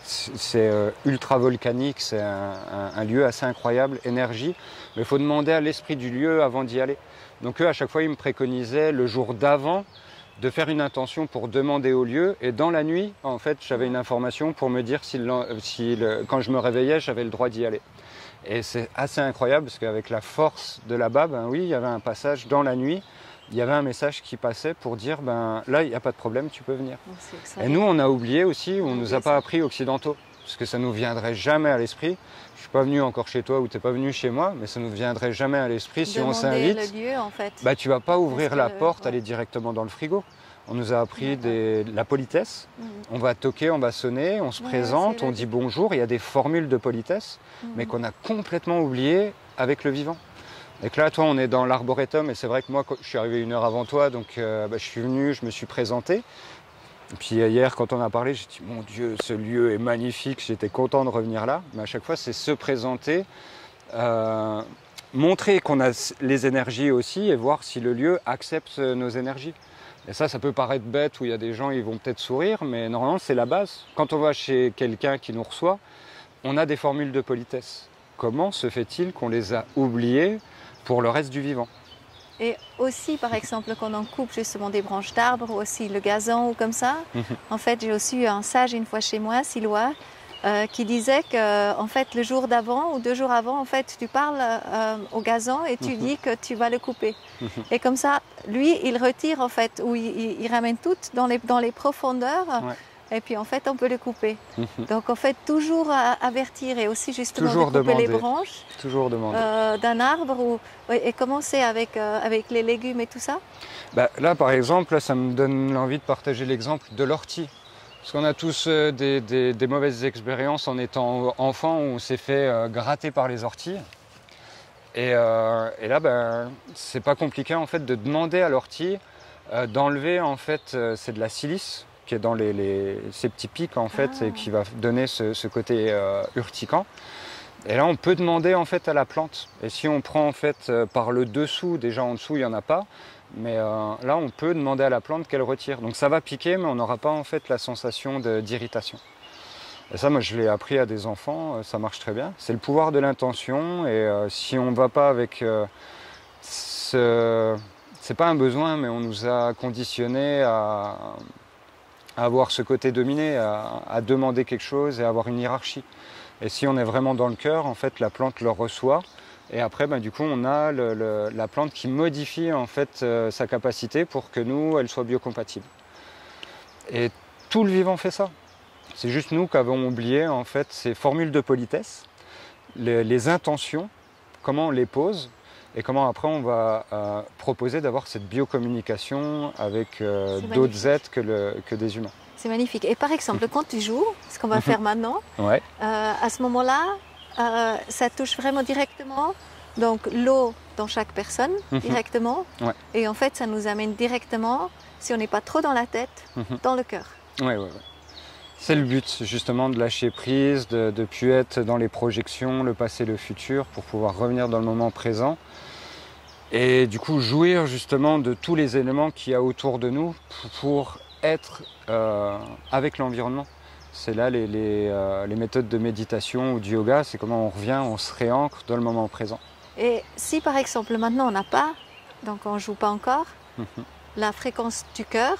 c'est ultra volcanique, c'est un lieu assez incroyable, énergie, mais il faut demander à l'esprit du lieu avant d'y aller. Donc eux, à chaque fois, ils me préconisaient le jour d'avant de faire une intention pour demander au lieu, et dans la nuit, en fait, j'avais une information pour me dire quand je me réveillais, j'avais le droit d'y aller. Et c'est assez incroyable, parce qu'avec la force de là-bas, ben oui, il y avait un passage dans la nuit, il y avait un message qui passait pour dire, ben là, il n'y a pas de problème, tu peux venir. Et nous, on a oublié aussi, on ne nous a pas appris occidentaux, parce que ça ne nous viendrait jamais à l'esprit. Je ne suis pas venu encore chez toi ou tu n'es pas venu chez moi, mais ça ne nous viendrait jamais à l'esprit si on s'invite. Le lieu, en fait. Bah, tu ne vas pas ouvrir la porte, aller directement dans le frigo. On nous a appris la politesse. On va toquer, on va sonner, on se présente, on dit bonjour. Il y a des formules de politesse, mais qu'on a complètement oubliées avec le vivant. Et que là, toi, on est dans l'arboretum, et c'est vrai que moi, je suis arrivé 1 heure avant toi, donc je suis venu, je me suis présenté. Et puis hier, quand on a parlé, j'ai dit, mon Dieu, ce lieu est magnifique, j'étais content de revenir là. Mais à chaque fois, c'est se présenter, montrer qu'on a les énergies aussi, et voir si le lieu accepte nos énergies. Et ça peut paraître bête, où il y a des gens, ils vont peut-être sourire, mais normalement, c'est la base. Quand on va chez quelqu'un qui nous reçoit, on a des formules de politesse. Comment se fait-il qu'on les a oubliées pour le reste du vivant? Et aussi, par exemple, quand on coupe justement des branches d'arbres, ou aussi le gazon ou comme ça. En fait, j'ai aussi eu un sage une fois chez moi, Silois, qui disait que en fait, le jour d'avant ou 2 jours avant, en fait, tu parles au gazon et tu dis que tu vas le couper. Et comme ça, lui, il retire en fait, ou il ramène tout dans les profondeurs. Et puis en fait, on peut le couper. Donc en fait, toujours avertir et aussi justement toujours de couper demander. les branches d'un arbre. Et commencer avec les légumes et tout ça. Bah, là, par exemple, là, ça me donne l'envie de partager l'exemple de l'ortie. Parce qu'on a tous des mauvaises expériences en étant enfant où on s'est fait gratter par les orties. Et là, ben, c'est pas compliqué en fait de demander à l'ortie d'enlever en fait, c'est de la silice qui est dans ces petits pics en fait et qui va donner ce côté urticant. Et là, on peut demander en fait à la plante. Et si on prend en fait par le dessous, déjà en dessous il n'y en a pas, mais là on peut demander à la plante qu'elle retire. Donc ça va piquer, mais on n'aura pas en fait la sensation d'irritation. Et ça, moi je l'ai appris à des enfants, ça marche très bien. C'est le pouvoir de l'intention, et si on ne va pas avec c'est pas un besoin, mais on nous a conditionnés à avoir ce côté dominé, à demander quelque chose et à avoir une hiérarchie. Et si on est vraiment dans le cœur, en fait, la plante le reçoit. Et après, ben, du coup, on a la plante qui modifie en fait sa capacité pour que nous, elle soit biocompatible. Et tout le vivant fait ça. C'est juste nous qui avons oublié en fait ces formules de politesse, les intentions, comment on les pose et comment après on va proposer d'avoir cette biocommunication avec d'autres êtres que des humains. C'est magnifique. Et par exemple, quand tu joues, ce qu'on va faire maintenant, à ce moment-là, ça touche vraiment directement donc l'eau dans chaque personne, directement. Et en fait, ça nous amène directement, si on n'est pas trop dans la tête, dans le cœur. Ouais. C'est le but justement de lâcher prise, de ne plus être dans les projections, le passé, le futur, pour pouvoir revenir dans le moment présent. Et du coup, jouir justement de tous les éléments qu'il y a autour de nous pour être avec l'environnement. C'est là les méthodes de méditation ou du yoga, c'est comment on revient, on se réancre dans le moment présent. Et si par exemple maintenant on n'a pas, donc on ne joue pas encore, la fréquence du cœur,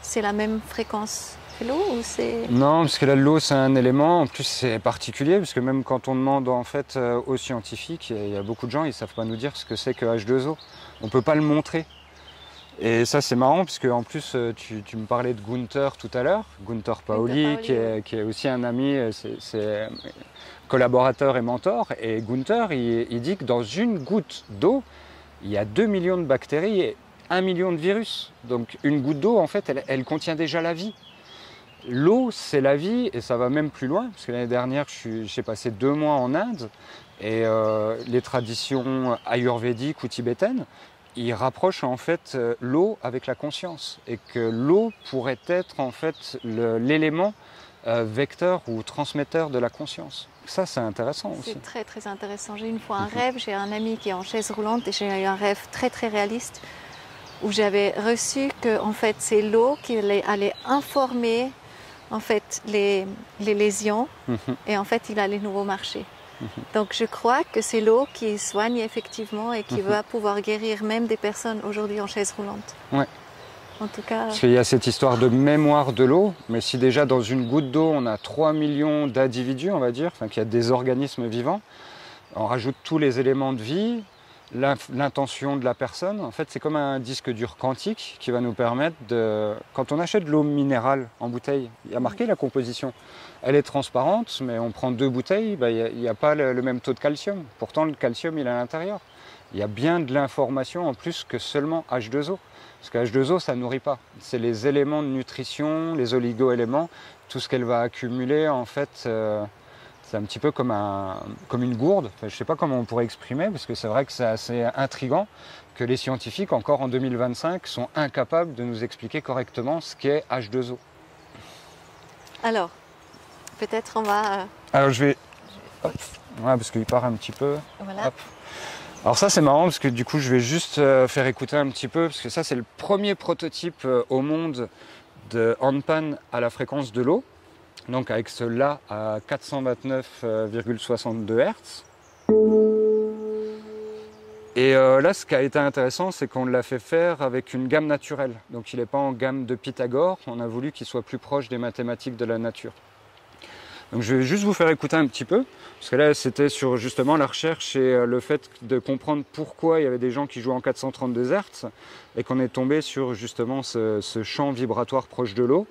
c'est la même fréquence C'est l'eau ou c'est... Non, parce que là, l'eau, c'est un élément, en plus c'est particulier, parce que même quand on demande en fait aux scientifiques, il y a beaucoup de gens, ils ne savent pas nous dire ce que c'est que H2O. On ne peut pas le montrer. Et ça, c'est marrant, parce que en plus, tu me parlais de Gunther tout à l'heure, Gunther Paoli, qui est aussi un ami, c'est collaborateur et mentor. Et Gunther, il dit que dans une goutte d'eau, il y a 2 millions de bactéries et 1 million de virus. Donc une goutte d'eau, en fait, elle contient déjà la vie. L'eau, c'est la vie, et ça va même plus loin, parce que l'année dernière, j'ai passé 2 mois en Inde, et les traditions ayurvédiques ou tibétaines, ils rapprochent en fait l'eau avec la conscience, et que l'eau pourrait être en fait l'élément vecteur ou transmetteur de la conscience. Ça, c'est intéressant aussi. C'est très très intéressant. J'ai une fois un rêve, j'ai un ami qui est en chaise roulante, et j'ai eu un rêve très très réaliste, où j'avais reçu que en fait, c'est l'eau qui allait informer en fait les lésions, et en fait il a les nouveaux marchés. Donc je crois que c'est l'eau qui soigne effectivement et qui va pouvoir guérir même des personnes aujourd'hui en chaise roulante. Ouais. En tout cas... Parce qu'il y a cette histoire de mémoire de l'eau, mais si déjà dans une goutte d'eau on a 3 millions d'individus, on va dire, enfin qu'il y a des organismes vivants, on rajoute tous les éléments de vie, l'intention de la personne. En fait, c'est comme un disque dur quantique qui va nous permettre de... Quand on achète de l'eau minérale en bouteille, il y a marqué la composition. Elle est transparente, mais on prend 2 bouteilles, il n'y a pas le même taux de calcium. Pourtant, le calcium, il est à l'intérieur. Il y a bien de l'information en plus que seulement H2O. Parce que H2O, ça ne nourrit pas. C'est les éléments de nutrition, les oligo-éléments, tout ce qu'elle va accumuler, en fait... C'est un petit peu comme une gourde, enfin, je ne sais pas comment on pourrait exprimer, parce que c'est vrai que c'est assez intriguant que les scientifiques, encore en 2025, sont incapables de nous expliquer correctement ce qu'est H2O. Alors, peut-être on va... Alors je vais... Hop. Ouais, parce qu'il part un petit peu. Voilà. Hop. Alors ça c'est marrant, parce que du coup je vais juste faire écouter un petit peu, parce que ça c'est le premier prototype au monde de handpan à la fréquence de l'eau. Donc avec ce La à 429,62 Hz. Et là, ce qui a été intéressant, c'est qu'on l'a fait faire avec une gamme naturelle. Donc il n'est pas en gamme de Pythagore, on a voulu qu'il soit plus proche des mathématiques de la nature. Donc je vais juste vous faire écouter un petit peu, parce que là c'était sur justement la recherche et le fait de comprendre pourquoi il y avait des gens qui jouaient en 432 Hz, et qu'on est tombé sur justement ce champ vibratoire proche de l'eau.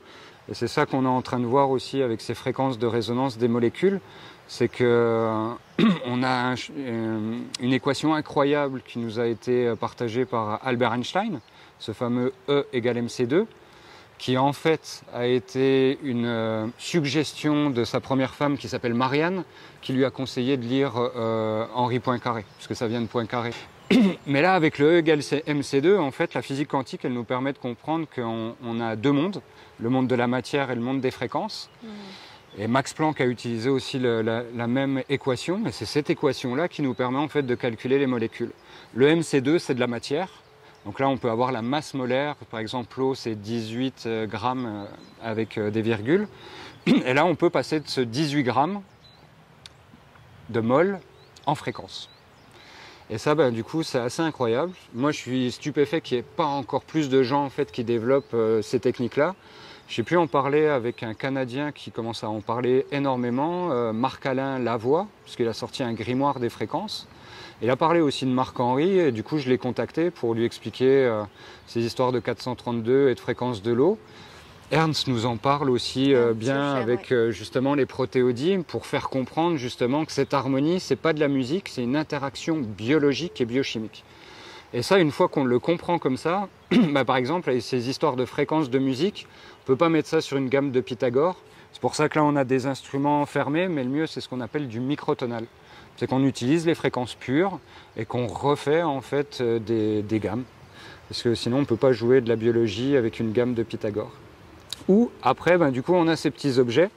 Et c'est ça qu'on est en train de voir aussi avec ces fréquences de résonance des molécules, c'est qu'on a une équation incroyable qui nous a été partagée par Albert Einstein, ce fameux E égale mc2, qui en fait a été une suggestion de sa première femme qui s'appelle Marianne, qui lui a conseillé de lire Henri Poincaré, puisque ça vient de Poincaré. Mais là, avec le E égale mc2, en fait, la physique quantique, elle nous permet de comprendre qu'on a 2 mondes, le monde de la matière et le monde des fréquences. Et Max Planck a utilisé aussi la même équation, et c'est cette équation-là qui nous permet en fait de calculer les molécules. Le mc2, c'est de la matière. Donc là, on peut avoir la masse molaire. Par exemple, l'eau, c'est 18 grammes avec des virgules. Et là, on peut passer de ce 18 grammes de mol en fréquence. Et ça, du coup, c'est assez incroyable. Moi, je suis stupéfait qu'il n'y ait pas encore plus de gens en fait, qui développent ces techniques-là. J'ai pu en parler avec un Canadien qui commence à en parler énormément, Marc-Alain Lavoie, puisqu'il a sorti un grimoire des fréquences. Il a parlé aussi de Marc-Henri, et du coup, je l'ai contacté pour lui expliquer ces histoires de 432 et de fréquence de l'eau. Ernst nous en parle aussi bien avec justement les protéodymes pour faire comprendre justement que cette harmonie, c'est pas de la musique, c'est une interaction biologique et biochimique. Et ça, une fois qu'on le comprend comme ça, par exemple, avec ces histoires de fréquences de musique, on ne peut pas mettre ça sur une gamme de Pythagore. C'est pour ça que là, on a des instruments fermés, mais le mieux, c'est ce qu'on appelle du microtonal. C'est qu'on utilise les fréquences pures et qu'on refait en fait des gammes. Parce que sinon, on ne peut pas jouer de la biologie avec une gamme de Pythagore. Ou après, du coup, on a ces petits objets,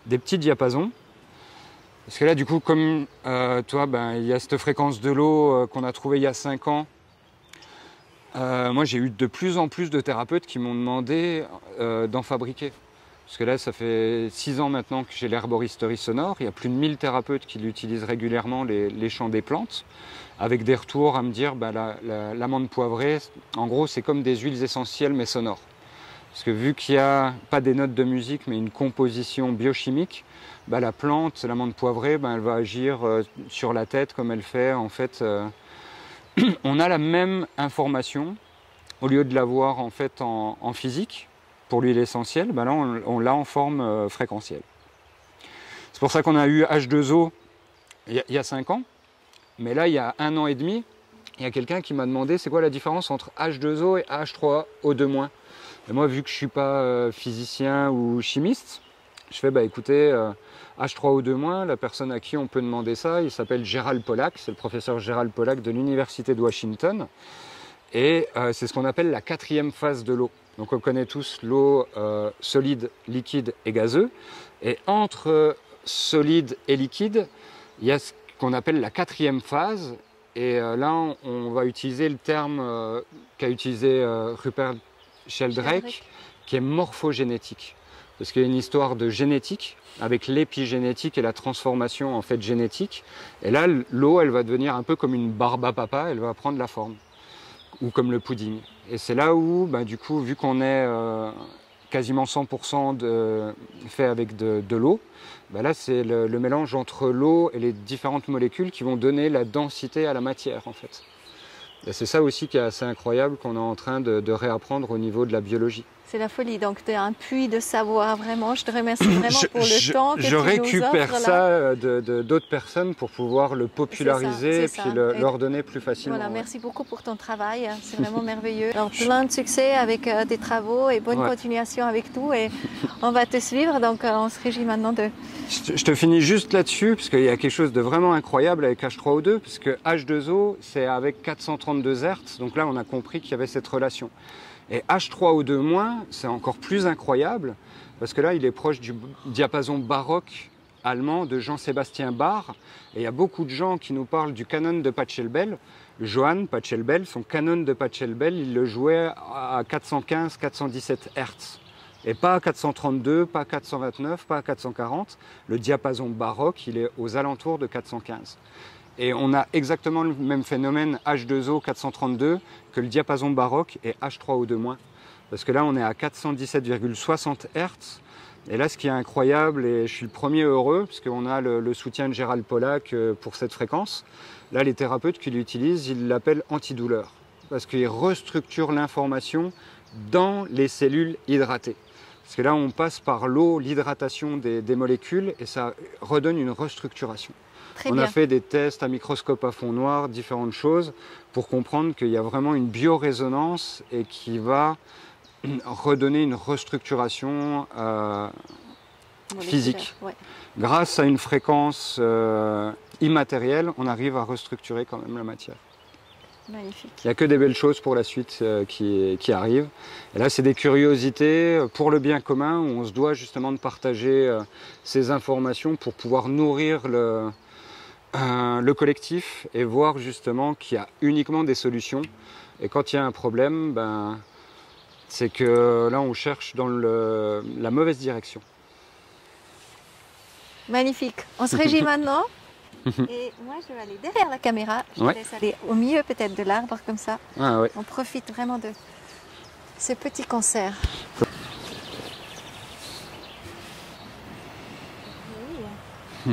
des petits diapasons. Parce que là, du coup, comme toi, il y a cette fréquence de l'eau qu'on a trouvée il y a 5 ans. Moi, j'ai eu de plus en plus de thérapeutes qui m'ont demandé d'en fabriquer. Parce que là, ça fait 6 ans maintenant que j'ai l'herboristerie sonore. Il y a plus de 1000 thérapeutes qui l'utilisent régulièrement, les champs des plantes, avec des retours à me dire, l'amande poivrée, en gros, c'est comme des huiles essentielles, mais sonores. Parce que vu qu'il n'y a pas des notes de musique, mais une composition biochimique, bah, la plante, l'amande poivrée, bah, elle va agir sur la tête comme elle fait. En fait, on a la même information, au lieu de l'avoir en fait en physique, pour l'huile essentielle, bah, là on l'a en forme fréquentielle. C'est pour ça qu'on a eu H2O il y a 5 ans, mais là il y a 1 an et demi, il y a quelqu'un qui m'a demandé c'est quoi la différence entre H2O et H3O2-. Et moi, vu que je ne suis pas physicien ou chimiste, je fais, bah écoutez, H3O2-, la personne à qui on peut demander ça, il s'appelle Gérald Pollack, c'est le professeur Gérald Pollack de l'Université de Washington. Et c'est ce qu'on appelle la 4e phase de l'eau. Donc on connaît tous l'eau solide, liquide et gazeux. Et entre solide et liquide, il y a ce qu'on appelle la 4e phase. Et là, on va utiliser le terme qu'a utilisé Rupert Sheldrake, qui est morphogénétique. Parce qu'il y a une histoire de génétique, avec l'épigénétique et la transformation en fait génétique. Et là, l'eau, elle va devenir un peu comme une barbe à papa, elle va prendre la forme. Ou comme le pudding. Et c'est là où, bah, du coup, vu qu'on est quasiment 100% fait avec de l'eau, bah là, c'est le mélange entre l'eau et les différentes molécules qui vont donner la densité à la matière, en fait. Et c'est ça aussi qui est assez incroyable qu'on est en train de réapprendre au niveau de la biologie. C'est la folie, donc tu es un puits de savoir, vraiment. Je te remercie vraiment pour le temps que tu nous offres. Je récupère ça d'autres personnes pour pouvoir le populariser et puis leur donner plus facilement. Voilà, merci beaucoup pour ton travail, c'est vraiment merveilleux. Alors plein de succès avec tes travaux et bonne continuation avec tout. Et on va te suivre, donc on se régit maintenant de... Je te finis juste là-dessus, parce qu'il y a quelque chose de vraiment incroyable avec H3O2, parce que H2O, c'est avec 432 Hz, donc là on a compris qu'il y avait cette relation. Et H3O2-, c'est encore plus incroyable, parce que là, il est proche du diapason baroque allemand de Jean-Sébastien Bach. Et il y a beaucoup de gens qui nous parlent du canon de Pachelbel. Johann Pachelbel, son canon de Pachelbel, il le jouait à 415-417 Hz. Et pas à 432, pas à 429, pas à 440. Le diapason baroque, il est aux alentours de 415. Et on a exactement le même phénomène H2O 432 que le diapason baroque et H3O2-. Parce que là, on est à 417,60 Hz. Et là, ce qui est incroyable, et je suis le premier heureux, parce qu'on a le soutien de Gérald Pollack pour cette fréquence, là, les thérapeutes qui l'utilisent, ils l'appellent antidouleur. Parce qu'il restructure l'information dans les cellules hydratées. Parce que là, on passe par l'eau, l'hydratation des molécules, et ça redonne une restructuration. On a fait des tests à microscope à fond noir, différentes choses, pour comprendre qu'il y a vraiment une biorésonance et qui va redonner une restructuration physique. Ouais. Grâce à une fréquence immatérielle, on arrive à restructurer quand même la matière. Magnifique. Il n'y a que des belles choses pour la suite qui arrivent. Et là, c'est des curiosités pour le bien commun, où on se doit justement de partager ces informations pour pouvoir nourrir le collectif et voir justement qu'il y a uniquement des solutions. Et quand il y a un problème, ben, c'est que là on cherche dans la mauvaise direction. Magnifique. On se régit maintenant. Et moi je vais aller derrière la caméra. Je te laisse aller au milieu peut-être de l'arbre comme ça. Ah, ouais. On profite vraiment de ce petit concert. Je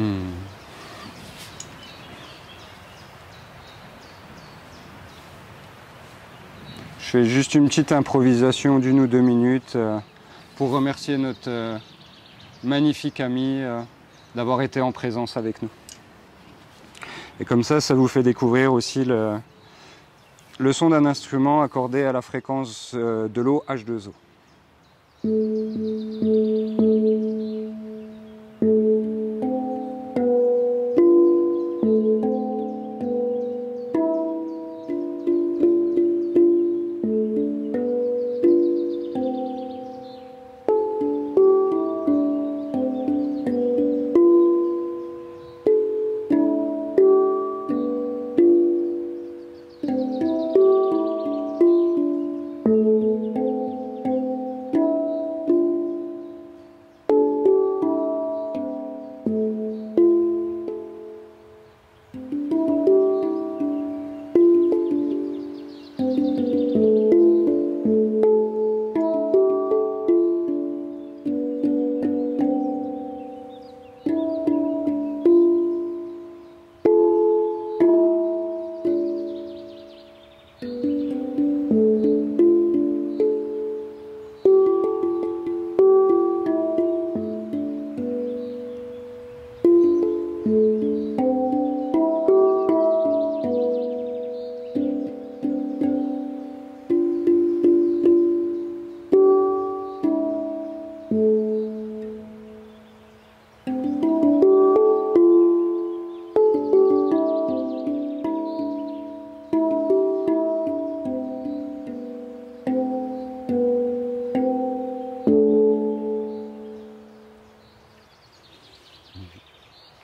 fais juste une petite improvisation d'1 ou 2 minutes pour remercier notre magnifique ami d'avoir été en présence avec nous. Et comme ça vous fait découvrir aussi le son d'un instrument accordé à la fréquence de l'eau H2O.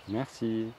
Merci.